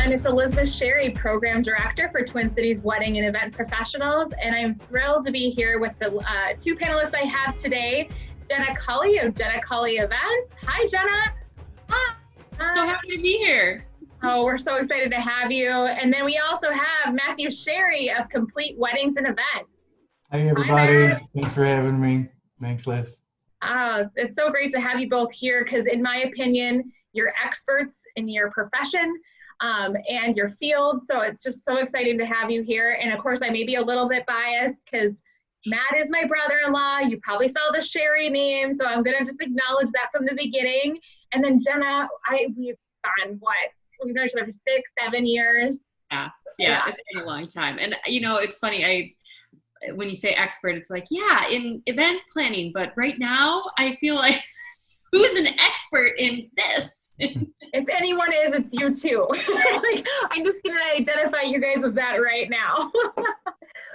everyone. It's Elizabeth Sherry, Program Director for Twin Cities Wedding and Event Professionals, and I'm thrilled to be here with the two panelists I have today, Jenna Culley of Jenna Culley Events. Hi, Jenna. Hi. So happy to be here. Oh, we're so excited to have you. And then we also have Matthew Sherry of Complete Weddings and Events. Hey, everybody. Thanks for having me. Thanks, Liz. It's so great to have you both here because, in my opinion, you're experts in your profession and your field. So it's just so exciting to have you here. And of course, I may be a little bit biased because Matt is my brother-in-law. You probably saw the Sherry name. So I'm going to just acknowledge that from the beginning. And then Jenna, we've known each other for 6-7 years. Yeah, it's been a long time. And you know, it's funny, when you say expert, it's like, yeah, in event planning, but right now I feel like who's an expert in this? If anyone is, it's you two. Like, I'm just going to identify you guys as that right now.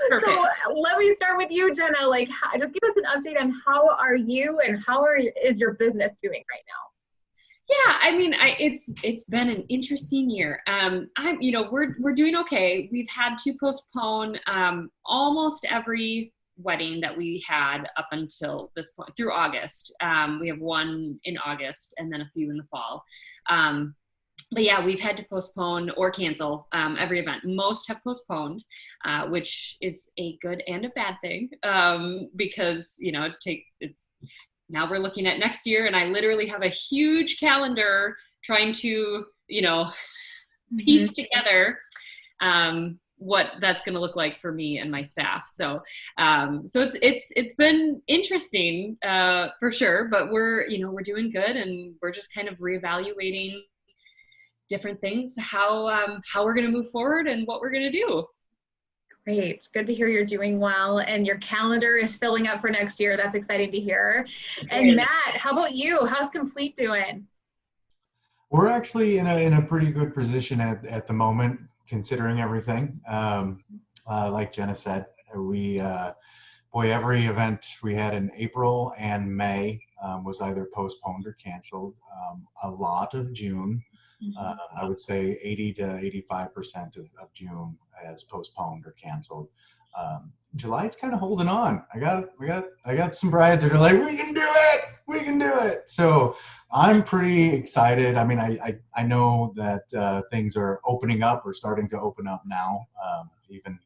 Perfect. So let me start with you, Jenna. Like, just give us an update on how are you and is your business doing right now? Yeah, I mean, it's been an interesting year. We're doing okay. We've had to postpone almost every wedding that we had up until this point through August. We have one in August and then a few in the fall. But yeah, we've had to postpone or cancel every event. Most have postponed, which is a good and a bad thing because, you know, now we're looking at next year and I literally have a huge calendar trying to, you know, piece together what that's going to look like for me and my staff. So it's been interesting for sure, but we're doing good and we're just kind of reevaluating different things, how we're going to move forward and what we're going to do. Great. Good to hear you're doing well and your calendar is filling up for next year. That's exciting to hear. And Matt, how about you? How's Complete doing? We're actually in a pretty good position at the moment, considering everything. Like Jenna said, every event we had in April and May was either postponed or canceled. A lot of June, I would say 80 to 85% of June as postponed or canceled. July's kind of holding on. I got some brides that are like, we can do it. So I'm pretty excited. I mean, I know that things are opening up or starting to open up now, even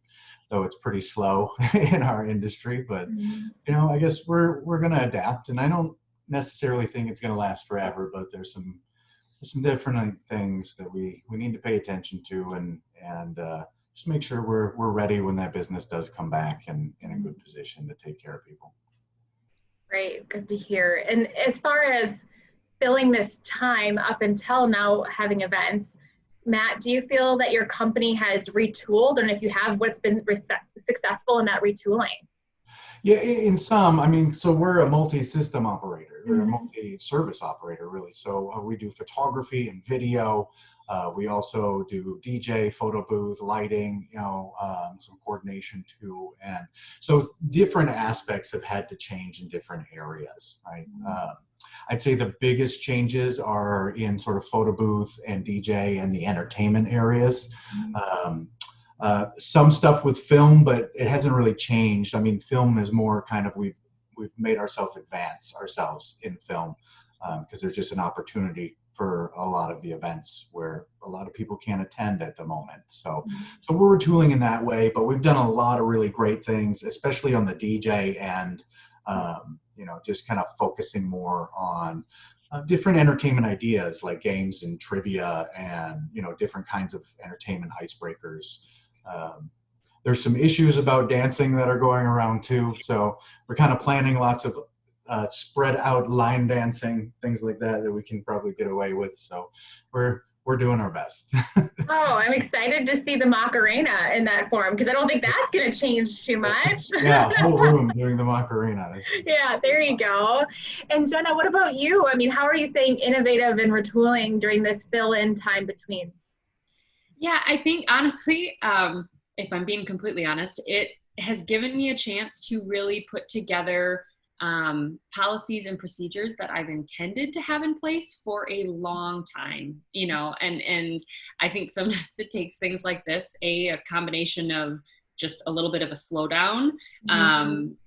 though it's pretty slow in our industry. But you know, I guess we're going to adapt, and I don't necessarily think it's going to last forever. But there's some different things that we need to pay attention to, and just make sure we're ready when that business does come back and in a good position to take care of people. Great, good to hear. And as far as filling this time up until now having events, Matt, do you feel that your company has retooled? And if you have, what's been successful in that retooling? Yeah, in some, I mean, so we're a multi-system operator. We're a multi-service operator, really. So we do photography and video. We also do DJ, photo booth, lighting, you know, some coordination too. And so different aspects have had to change in different areas, right? I'd say the biggest changes are in sort of photo booth and DJ and the entertainment areas. Some stuff with film, but it hasn't really changed. I mean, film is more kind of, we've made ourselves advance ourselves in film because there's just an opportunity for a lot of the events where a lot of people can't attend at the moment. So we're retooling in that way, but we've done a lot of really great things, especially on the DJ and, you know, just kind of focusing more on different entertainment ideas like games and trivia and, you know, different kinds of entertainment icebreakers. There's some issues about dancing that are going around too. So we're kind of planning lots of spread out line dancing, things like that we can probably get away with. So we're doing our best. Oh, I'm excited to see the Macarena in that form because I don't think that's going to change too much. Yeah, whole room doing the Macarena. Yeah, there you go. And Jenna, what about you? I mean, how are you staying innovative and retooling during this fill-in time between? Yeah, I think honestly, if I'm being completely honest, it has given me a chance to really put together policies and procedures that I've intended to have in place for a long time, you know, and I think sometimes it takes things like this, a combination of just a little bit of a slowdown,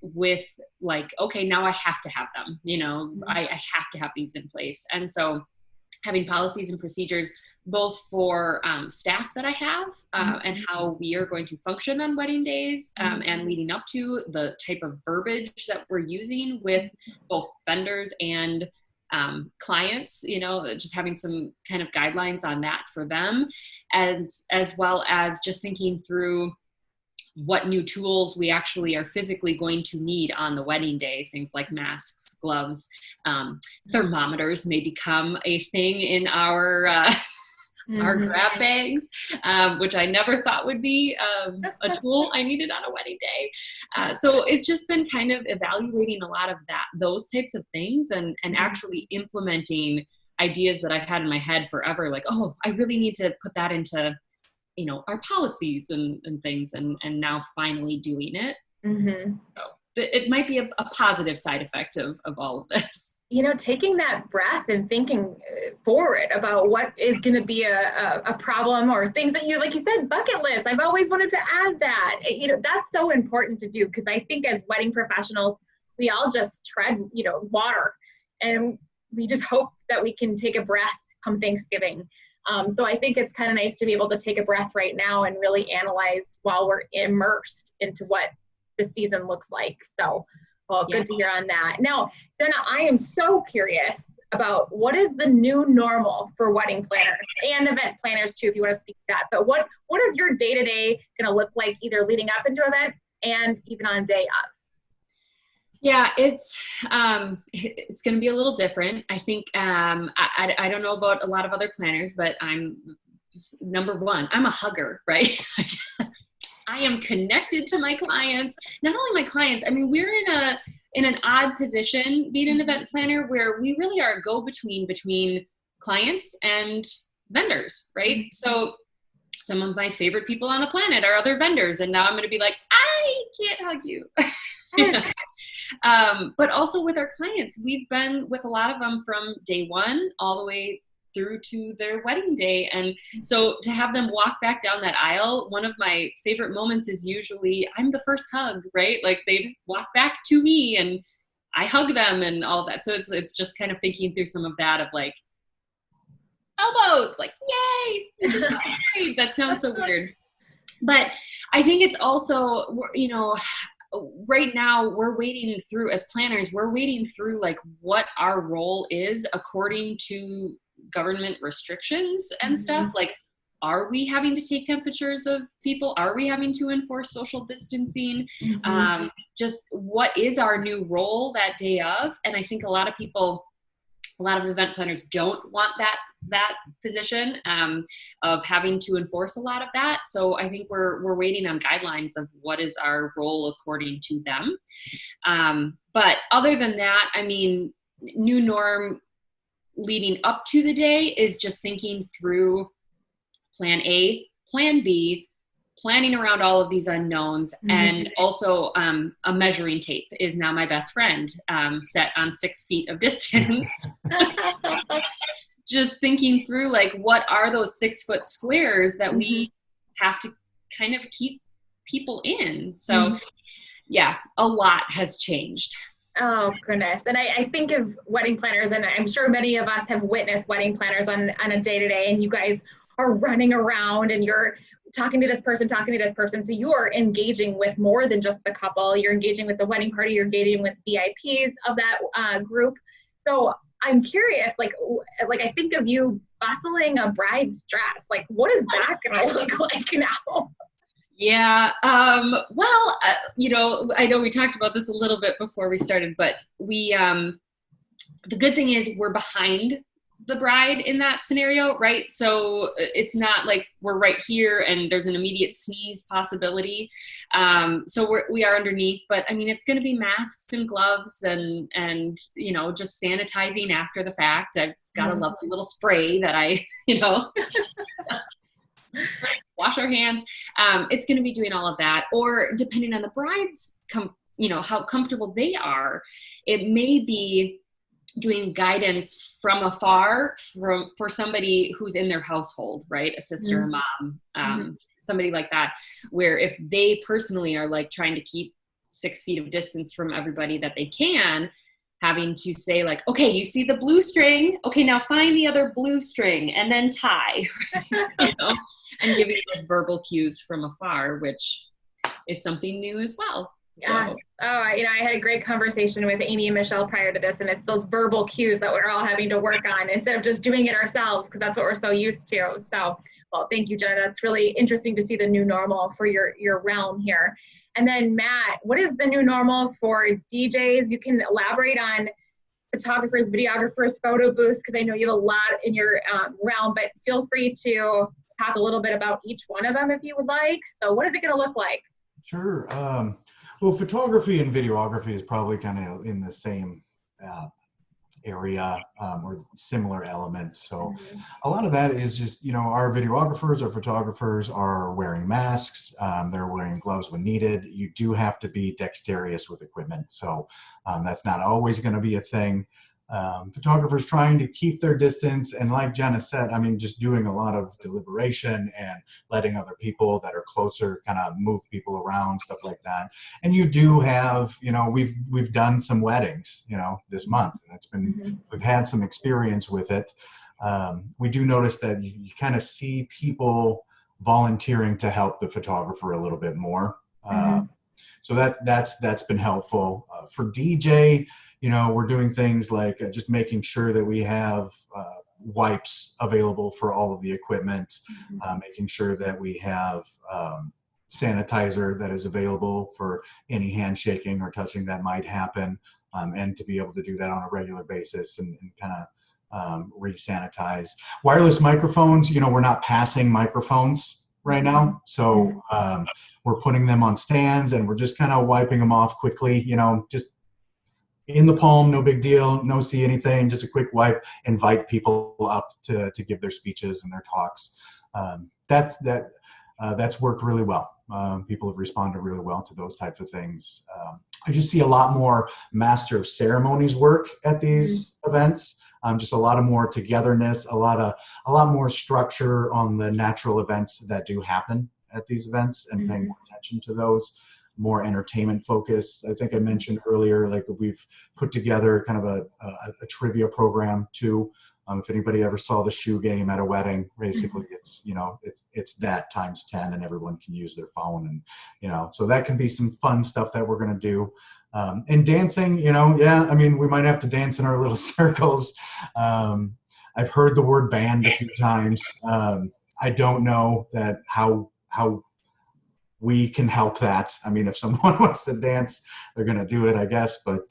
with like, okay, now I have to have them, you know, I have to have these in place. And so having policies and procedures both for staff that I have, and how we are going to function on wedding days, and leading up to the type of verbiage that we're using with both vendors and clients, you know, just having some kind of guidelines on that for them, as well as just thinking through what new tools we actually are physically going to need on the wedding day. Things like masks, gloves, thermometers may become a thing in our grab bags, which I never thought would be a tool I needed on a wedding day. So it's just been kind of evaluating a lot of those types of things, and actually implementing ideas that I've had in my head forever. Like, oh, I really need to put that into, you know, our policies and things, and now finally doing it. So it might be a positive side effect of all of this. You know, taking that breath and thinking forward about what is going to be a problem, or things that you, like you said, bucket list. I've always wanted to add that. You know, that's so important to do, because I think as wedding professionals, we all just tread, you know, water, and we just hope that we can take a breath come Thanksgiving. So I think it's kind of nice to be able to take a breath right now and really analyze while we're immersed into what the season looks like. So, well, good to hear on that. Now, Jenna, I am so curious about what is the new normal for wedding planners and event planners too, if you want to speak to that. But what is your day-to-day going to look like, either leading up into an event and even on day of? Yeah, it's going to be a little different. I think, I don't know about a lot of other planners, but number one, I'm a hugger, right? I am connected to my clients. Not only my clients, I mean, we're in an odd position being an event planner, where we really are a go-between between clients and vendors, right? So some of my favorite people on the planet are other vendors, and now I'm going to be like, I can't hug you. You know? But also with our clients, we've been with a lot of them from day one all the way through to their wedding day. And so to have them walk back down that aisle, one of my favorite moments is usually I'm the first hug, right? Like they walk back to me and I hug them and all that. So it's just kind of thinking through some of that, of like elbows, like, yay, it just got married. That sounds so weird. But I think it's also, you know, right now we're waiting through, as planners, we're waiting through like what our role is according to government restrictions and stuff. Like, are we having to take temperatures of people? Are we having to enforce social distancing? Just what is our new role that day of? And I think a lot of event planners don't want that position of having to enforce a lot of that. So I think we're waiting on guidelines of what is our role according to them. But other than that, I mean, new norm leading up to the day is just thinking through plan A, plan B, planning around all of these unknowns. And also a measuring tape is now my best friend, set on 6 feet of distance. Just thinking through like, what are those 6 foot squares that we have to kind of keep people in. So yeah, a lot has changed. Oh, goodness. And I think of wedding planners, and I'm sure many of us have witnessed wedding planners on a day-to-day, and you guys are running around and you're talking to this person. So you are engaging with more than just the couple. You're engaging with the wedding party. You're engaging with VIPs of that group. So I'm curious, like I think of you bustling a bride's dress. Like, what is that going to look like now? Yeah. Well, you know, I know we talked about this a little bit before we started, but the good thing is we're behind the bride in that scenario, right? So it's not like we're right here and there's an immediate sneeze possibility. So we are underneath, but I mean, it's going to be masks and gloves and, you know, just sanitizing after the fact. I've got a lovely little spray that I, you know, wash our hands. It's going to be doing all of that, or depending on the bride's you know, how comfortable they are. It may be doing guidance from afar for somebody who's in their household, right? A sister, a mom, somebody like that, where if they personally are like trying to keep 6 feet of distance from everybody that they can, having to say like, okay, you see the blue string, okay, now find the other blue string and then tie, you know, and giving those verbal cues from afar, which is something new as well. Yeah. So. Oh, you know, I had a great conversation with Amy and Michelle prior to this, and it's those verbal cues that we're all having to work on instead of just doing it ourselves, because that's what we're so used to. So, well, thank you, Jenna. That's really interesting to see the new normal for your realm here. And then Matt, what is the new normal for DJs? You can elaborate on photographers, videographers, photo booths, because I know you have a lot in your realm, but feel free to talk a little bit about each one of them if you would like. So what is it going to look like? Sure. Well, photography and videography is probably kind of in the same area or similar elements. So a lot of that is just, you know, our videographers or photographers are wearing masks. They're wearing gloves when needed. You do have to be dexterous with equipment. So that's not always going to be a thing. Photographers trying to keep their distance, and like Jenna said, I mean, just doing a lot of deliberation and letting other people that are closer kind of move people around, stuff like that. And you do have, you know, we've done some weddings, you know, this month, and it's been we've had some experience with it. We do notice that you kind of see people volunteering to help the photographer a little bit more. So that's been helpful. For DJ, you know, we're doing things like just making sure that we have wipes available for all of the equipment, making sure that we have sanitizer that is available for any handshaking or touching that might happen, and to be able to do that on a regular basis and kind of re-sanitize. Wireless microphones, you know, we're not passing microphones right now. So we're putting them on stands and we're just kind of wiping them off quickly, you know, just in the palm, no big deal, no see anything, just a quick wipe, invite people up to give their speeches and their talks. That's worked really well. People have responded really well to those types of things. I just see a lot more master of ceremonies work at these events. Just a lot of more togetherness, a lot more structure on the natural events that do happen at these events, and paying more attention to those. More entertainment focus. I think I mentioned earlier, like we've put together kind of a trivia program too. If anybody ever saw the shoe game at a wedding, basically it's, you know, it's that times 10, and everyone can use their phone, and, you know, so that can be some fun stuff that we're going to do. And dancing, you know, yeah, I mean, we might have to dance in our little circles. I've heard the word band a few times. I don't know that how we can help that. I mean, if someone wants to dance, they're going to do it, I guess, but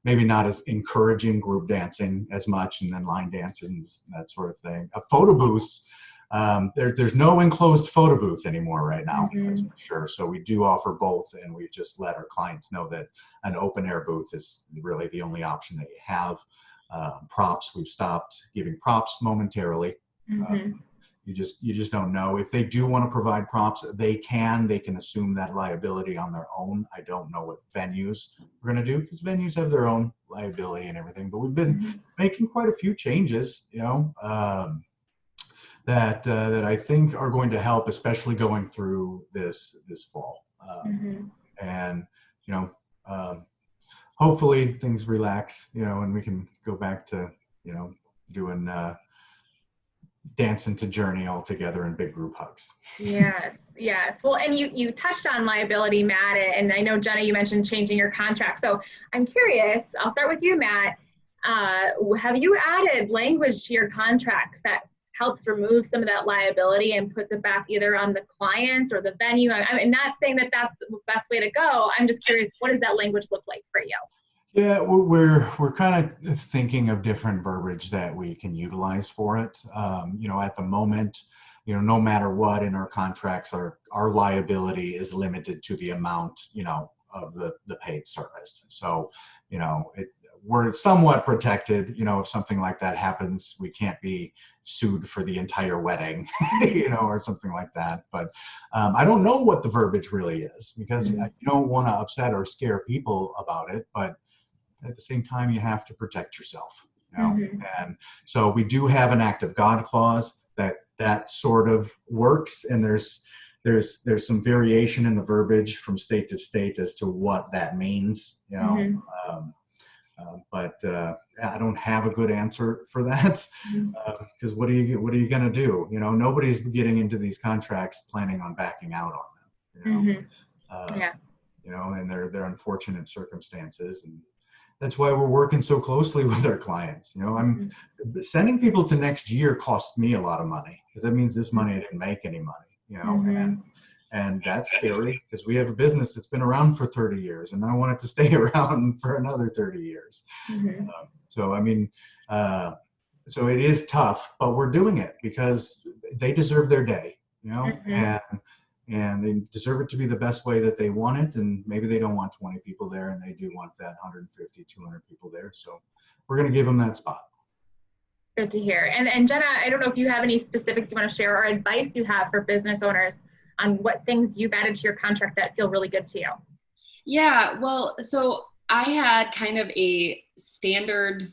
maybe not as encouraging group dancing as much, and then line dances, that sort of thing. Photo booths, there's no enclosed photo booth anymore right now, that's for sure. So we do offer both, and we've just let our clients know that an open air booth is really the only option that you have. Props, we've stopped giving props momentarily. You just don't know. If they do want to provide props, they can assume that liability on their own. I don't know what venues we're going to do, because venues have their own liability and everything, but we've been making quite a few changes, you know, that I think are going to help, especially going through this fall. And, you know, hopefully things relax, you know, and we can go back to, you know, doing dancing to Journey all together in big group hugs. Yes. Well, and you touched on liability, Matt, and I know, Jenna, you mentioned changing your contract. So I'm curious, I'll start with you, Matt. Have you added language to your contracts that helps remove some of that liability and puts it back either on the client or the venue? I'm not saying that that's the best way to go. I'm just curious, what does that language look like for you? Yeah, we're kind of thinking of different verbiage that we can utilize for it. You know, at the moment, you know, no matter what in our contracts, our liability is limited to the amount, you know, of the paid service. So, you know, we're somewhat protected. If something like that happens, we can't be sued for the entire wedding, or something like that. But I don't know what the verbiage really is, because you don't want to upset or scare people about it, but at the same time, you have to protect yourself. And so we do have an act of God clause that sort of works, and there's some variation in the verbiage from state to state as to what that means. But I don't have a good answer for that, because what are you going to do? Nobody's getting into these contracts planning on backing out on them. And they're unfortunate circumstances, and that's why we're working so closely with our clients. I'm sending people to next year costs me a lot of money, because that means this money I didn't make any money. And that's scary, because we have a business that's been around for 30 years, and I want it to stay around for another 30 years. So it is tough, but we're doing it because they deserve their day, and they deserve it to be the best way that they want it. And maybe they don't want 20 people there, and they do want that 150, 200 people there. So we're going to give them that spot. Good to hear. And Jenna, I don't know if you have any specifics you want to share or advice you have for business owners on what things you've added to your contract that feel really good to you. Yeah, well, so I had kind of a standard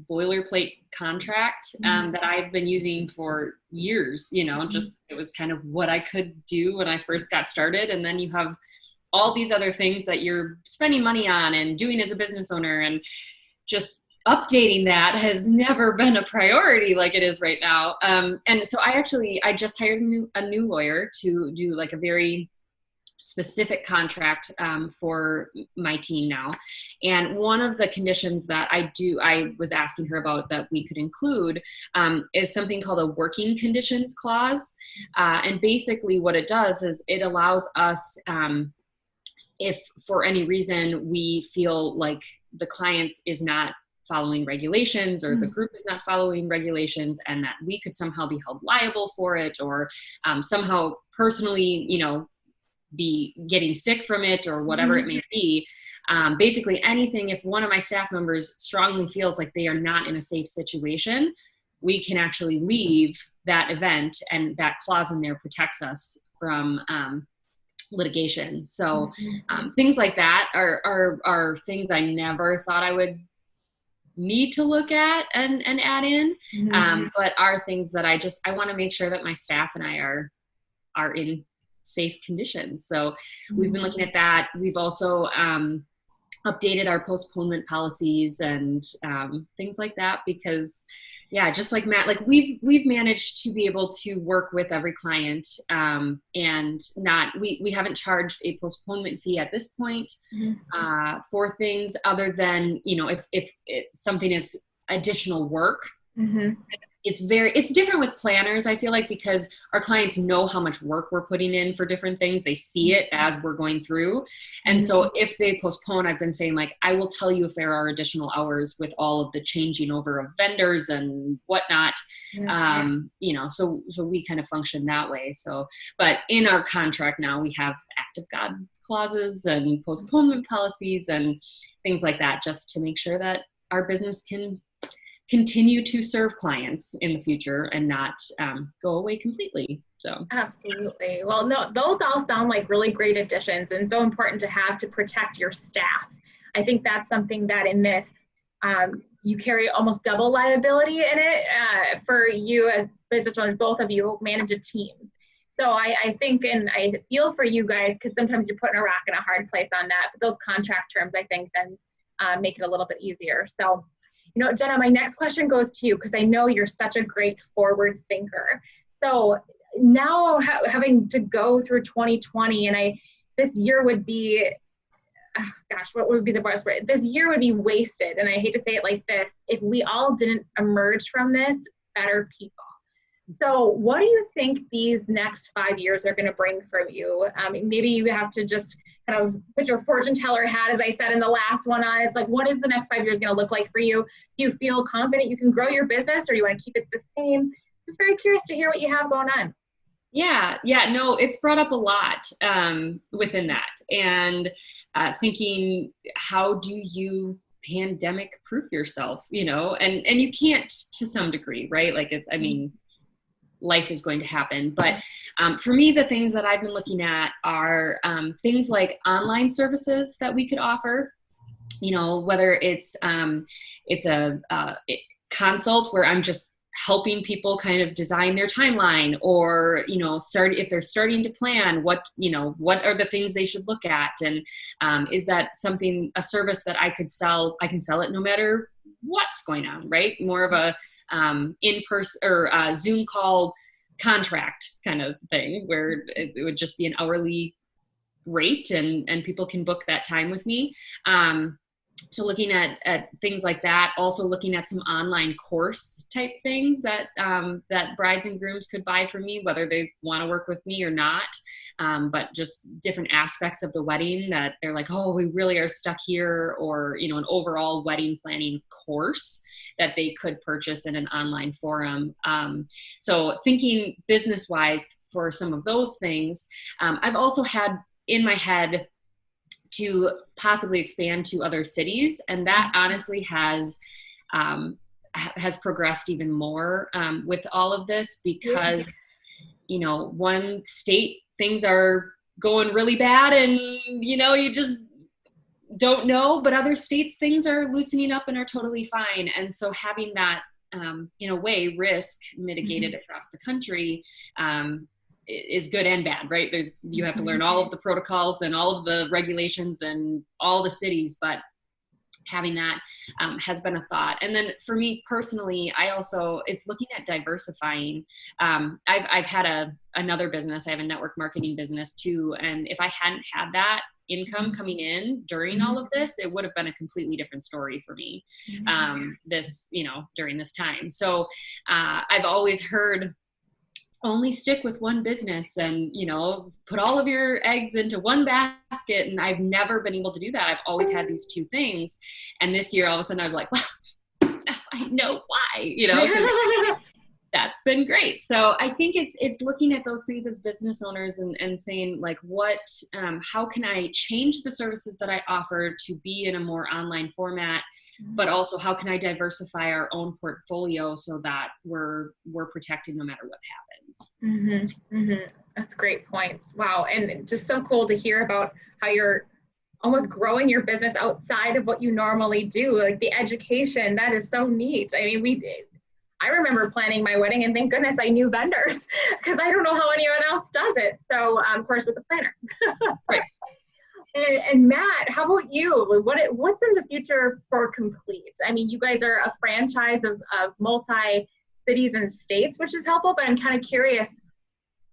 boilerplate contract that I've been using for years, just it was kind of what I could do when I first got started. And then you have all these other things that you're spending money on and doing as a business owner, and just updating that has never been a priority like it is right now. And so I just hired a new lawyer to do like a very specific contract for my team now. And one of the conditions that I was asking her about that we could include is something called a working conditions clause. And basically what it does is it allows us, if for any reason we feel like the client is not following regulations, or the group is not following regulations, and that we could somehow be held liable for it, or somehow personally, be getting sick from it, or whatever it may be. Basically anything, if one of my staff members strongly feels like they are not in a safe situation, we can actually leave that event, and that clause in there protects us from litigation. So things like that are things I never thought I would need to look at and add in, but are things that I want to make sure that my staff and I are in safe conditions. So we've been looking at that. We've also updated our postponement policies and things like that, because just like Matt, like we've managed to be able to work with every client, and we haven't charged a postponement fee at this point for things other than, if something is additional work. It's different with planners, I feel like, because our clients know how much work we're putting in for different things. They see it as we're going through. And so if they postpone, I've been saying, like, I will tell you if there are additional hours with all of the changing over of vendors and whatnot. So we kind of function that way. So, but in our contract now, we have act of God clauses and postponement policies and things like that, just to make sure that our business can continue to serve clients in the future and not go away completely. So absolutely. Well, no, those all sound like really great additions, and so important to have to protect your staff. I think that's something that in this, you carry almost double liability in it for you as business owners. Both of you manage a team. So I think, and I feel for you guys, because sometimes you're putting a rock in a hard place on that, but those contract terms, I think, then make it a little bit easier. So, Jenna, my next question goes to you, because I know you're such a great forward thinker. So now having to go through 2020, and this year would be, what would be the best word? This year would be wasted, and I hate to say it like this, if we all didn't emerge from this better people. So what do you think these next 5 years are going to bring for you? Maybe you have to just kind of put your fortune teller hat, as I said in the last one, on. It's like, what is the next 5 years going to look like for you? Do you feel confident you can grow your business, or you want to keep it the same? Just very curious to hear what you have going on. Yeah, no, it's brought up a lot within that. And thinking, how do you pandemic proof yourself, you know, and you can't to some degree, right? Like it's, I mean, life is going to happen. But for me, the things that I've been looking at are things like online services that we could offer, you know, whether it's a consult where I'm just helping people kind of design their timeline, or, you know, if they're starting to plan, what are the things they should look at? And is that a service that I could sell? I can sell it no matter what's going on, right? More of a in-person or a Zoom call contract kind of thing, where it would just be an hourly rate and people can book that time with me. So looking at things like that, also looking at some online course type things that brides and grooms could buy from me, whether they want to work with me or not, but just different aspects of the wedding that they're like, oh, we really are stuck here, or, you know, an overall wedding planning course that they could purchase in an online forum. So thinking business-wise for some of those things, I've also had in my head to possibly expand to other cities. And that honestly has progressed even more with all of this, because, you know, one state things are going really bad and, you know, you just don't know, but other states things are loosening up and are totally fine. And so having that, in a way, risk mitigated across the country, is good and bad, right? You have to learn all of the protocols and all of the regulations and all the cities, but having that has been a thought. And then for me personally, it's looking at diversifying. I've had another business. I have a network marketing business too. And if I hadn't had that income coming in during all of this, it would have been a completely different story for me, during this time. So I've always heard, only stick with one business and, you know, put all of your eggs into one basket. And I've never been able to do that. I've always had these two things. And this year, all of a sudden I was like, well, now I know why, you know, 'cause that's been great. So I think it's looking at those things as business owners and saying like, how can I change the services that I offer to be in a more online format, but also how can I diversify our own portfolio so that we're protected no matter what happens. That's great points. Wow. And just so cool to hear about how you're almost growing your business outside of what you normally do. Like the education, that is so neat. I mean, I remember planning my wedding, and thank goodness I knew vendors, because I don't know how anyone else does it. So of course with the planner. Right. And Matt, how about you? What's in the future for Complete? I mean, you guys are a franchise of multi cities and states, which is helpful, but I'm kind of curious,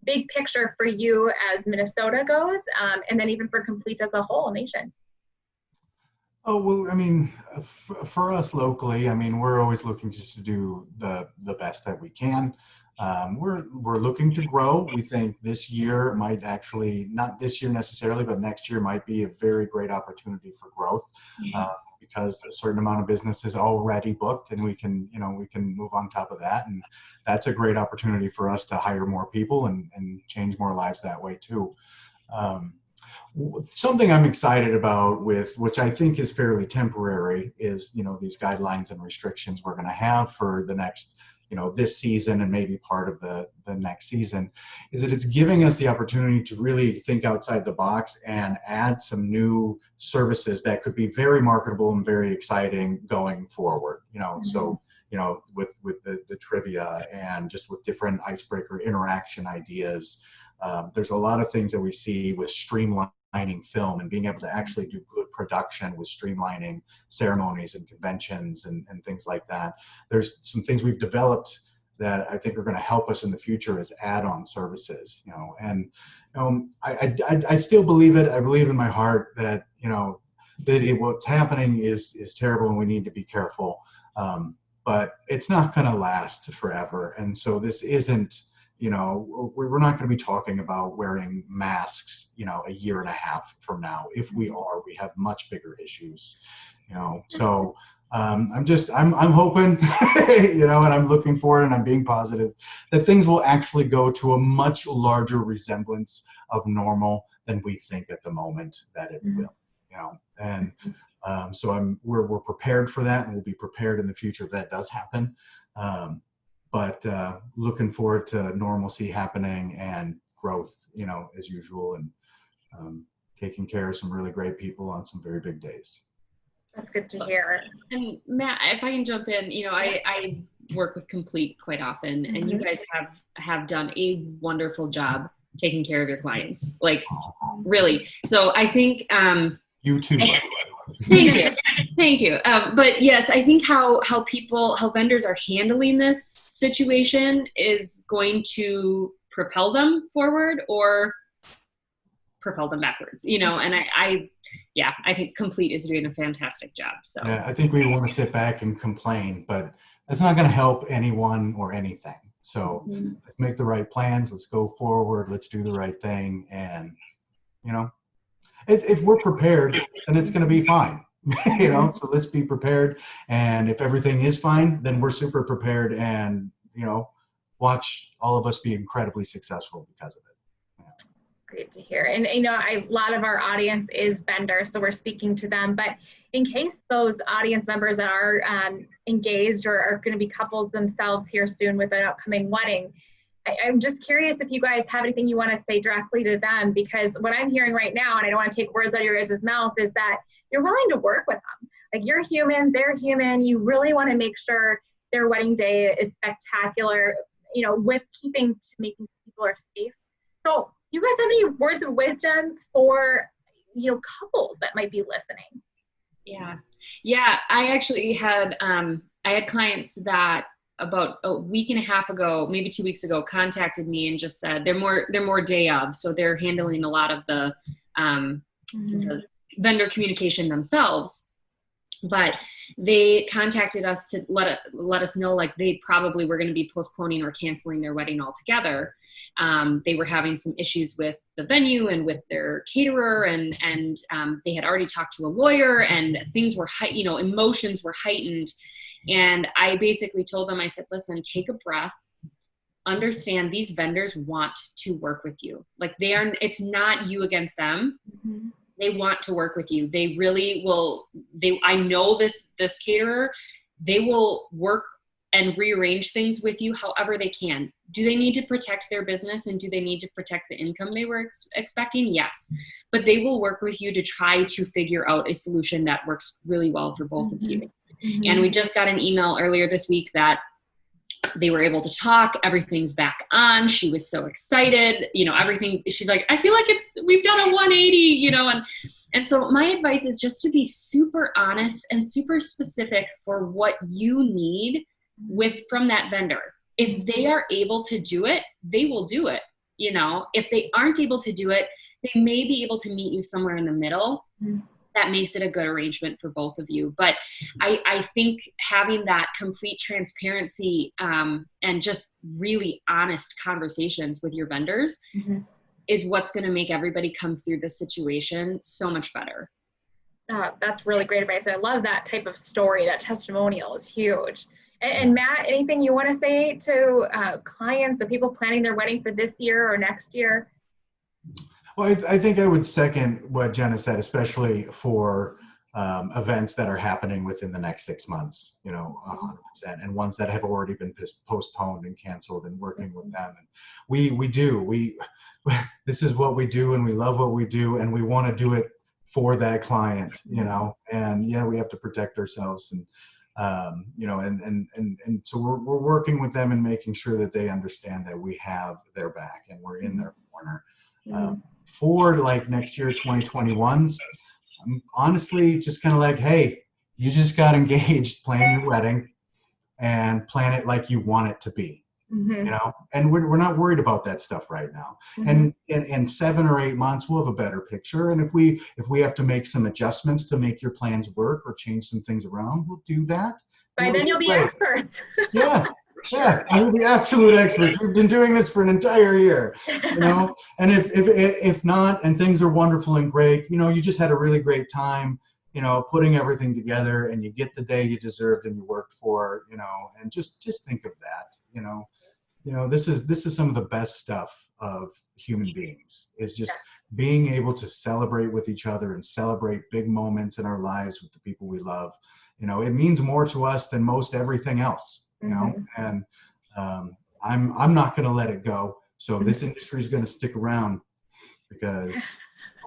big picture for you as Minnesota goes, and then even for Complete as a whole nation. Oh, well, I mean, for us locally, I mean, we're always looking just to do the best that we can. We're looking to grow. We think this year might actually, not this year necessarily, but next year might be a very great opportunity for growth, because a certain amount of business is already booked, and we can move on top of that. And that's a great opportunity for us to hire more people and change more lives that way too. Something I'm excited about, which I think is fairly temporary, is, you know, these guidelines and restrictions we're going to have for the next, you know, this season and maybe part of the next season, is that it's giving us the opportunity to really think outside the box and add some new services that could be very marketable and very exciting going forward, you know. So, you know, with the trivia and just with different icebreaker interaction ideas, there's a lot of things that we see with streamlining film and being able to actually do good production with streamlining ceremonies and conventions and things like that. There's some things we've developed that I think are going to help us in the future as add-on services, you know. And I still believe it. I believe in my heart that, you know, what's happening is terrible and we need to be careful. But it's not going to last forever. And so this isn't, you know, we're not going to be talking about wearing masks, you know, a year and a half from now. If we are, we have much bigger issues, you know. So I'm hoping, you know, and I'm looking forward and I'm being positive that things will actually go to a much larger resemblance of normal than we think at the moment that it will, you know. And So we're prepared for that, and we'll be prepared in the future if that does happen. But looking forward to normalcy happening and growth, as usual, and taking care of some really great people on some very big days. That's good to hear. And Matt, if I can jump in, I work with Complete quite often, and you guys have done a wonderful job taking care of your clients, like really. So I think you too. Thank you. But yes, I think how vendors are handling this situation is going to propel them forward or propel them backwards, and I think Complete is doing a fantastic job. So yeah, I think we want to sit back and complain, but that's not going to help anyone or anything. So let's make the right plans. Let's go forward. Let's do the right thing. And, if we're prepared, then it's going to be fine. So let's be prepared. And if everything is fine, then we're super prepared, and, watch all of us be incredibly successful because of it. Great to hear. And a lot of our audience is vendors, so we're speaking to them. But in case those audience members that are engaged or are going to be couples themselves here soon with an upcoming wedding, I'm just curious if you guys have anything you want to say directly to them, because what I'm hearing right now, and I don't want to take words out of your guys' mouth, is that you're willing to work with them. Like, you're human, they're human. You really want to make sure their wedding day is spectacular, with making people are safe. So you guys have any words of wisdom for, couples that might be listening? Yeah. I actually had, I had clients that about a week and a half ago, maybe 2 weeks ago, contacted me and just said they're more day of. So they're handling a lot of the vendor communication themselves. But they contacted us to let us know, like, they probably were going to be postponing or canceling their wedding altogether. They were having some issues with the venue and with their caterer, and they had already talked to a lawyer, and things were emotions were heightened. And I basically told them, I said, listen, take a breath. Understand these vendors want to work with you. Like, it's not you against them. Mm-hmm. They want to work with you. They really will. I know this caterer, they will work and rearrange things with you however they can. Do they need to protect their business, and do they need to protect the income they were expecting? Yes. But they will work with you to try to figure out a solution that works really well for both of you. Mm-hmm. And we just got an email earlier this week that they were able to talk. Everything's back on. She was so excited, everything. She's like, I feel like we've done a 180, and so my advice is just to be super honest and super specific for what you need from that vendor. If they are able to do it, they will do it. If they aren't able to do it, they may be able to meet you somewhere in the middle. Mm-hmm. That makes it a good arrangement for both of you. But I think having that complete transparency and just really honest conversations with your vendors is what's going to make everybody come through this situation so much better. That's really great advice. I love that type of story. That testimonial is huge. And Matt, anything you want to say to clients or people planning their wedding for this year or next year? Well, I think I would second what Jenna said, especially for events that are happening within the next 6 months, 100%, and ones that have already been postponed and canceled, and working with them. And we this is what we do, and we love what we do, and we want to do it for that client, and we have to protect ourselves, and and so we're working with them and making sure that they understand that we have their back and we're in their corner. For like next year, 2021s, I'm honestly just kind of like, hey, you just got engaged, plan your wedding and plan it like you want it to be, and we're not worried about that stuff right now. And in 7 or 8 months, we'll have a better picture. And if we have to make some adjustments to make your plans work or change some things around, we'll do that. By then you'll be experts. Yeah. Yeah, we'll be absolute experts. We've been doing this for an entire year, and if not, and things are wonderful and great, you just had a really great time, putting everything together, and you get the day you deserved and you worked for, and just think of that, this is some of the best stuff of human beings, is just being able to celebrate with each other and celebrate big moments in our lives with the people we love, you know, it means more to us than most everything else, you know, and I'm not going to let it go. So this industry is going to stick around because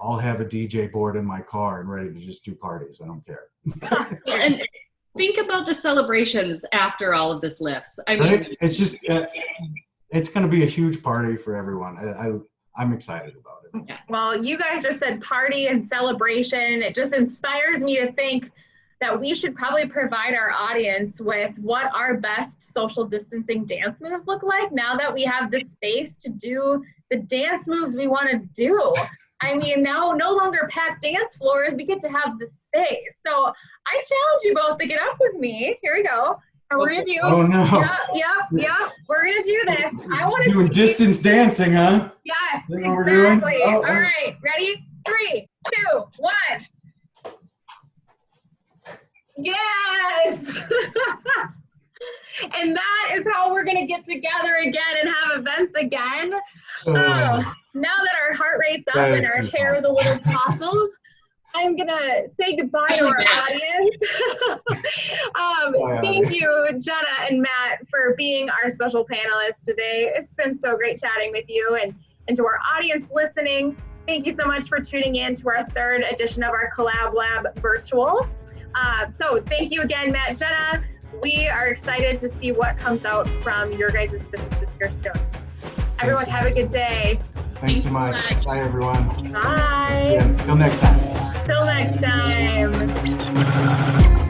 I'll have a DJ board in my car and ready to just do parties. I don't care. And think about the celebrations after all of this lifts. I mean, right? It's just, it's going to be a huge party for everyone. I'm excited about it. Yeah. Well, you guys just said party and celebration. It just inspires me to think that we should probably provide our audience with what our best social distancing dance moves look like now that we have the space to do the dance moves we want to do. I mean, now no longer packed dance floors, we get to have the space. So I challenge you both to get up with me. Here we go. And we're gonna do. Oh no. Yep. We're gonna do this. I want to doing distance dancing, huh? Yes, Is that what we're doing? exactly. All right, ready? 3, 2, 1. Yes. And that is how we're gonna get together again and have events again. Now that our heart rate's up and our hair is a little tousled, I'm gonna say goodbye to our audience. Thank you, Jenna and Matt, for being our special panelists today. It's been so great chatting with you, and to our audience listening, thank you so much for tuning in to our 3rd edition of our Collab Lab virtual. So thank you again, Matt and Jenna. We are excited to see what comes out from your guys' businesses here soon. Everyone have a good day. Thanks so much. Bye, everyone. Bye. Yeah, till next time. Till next time.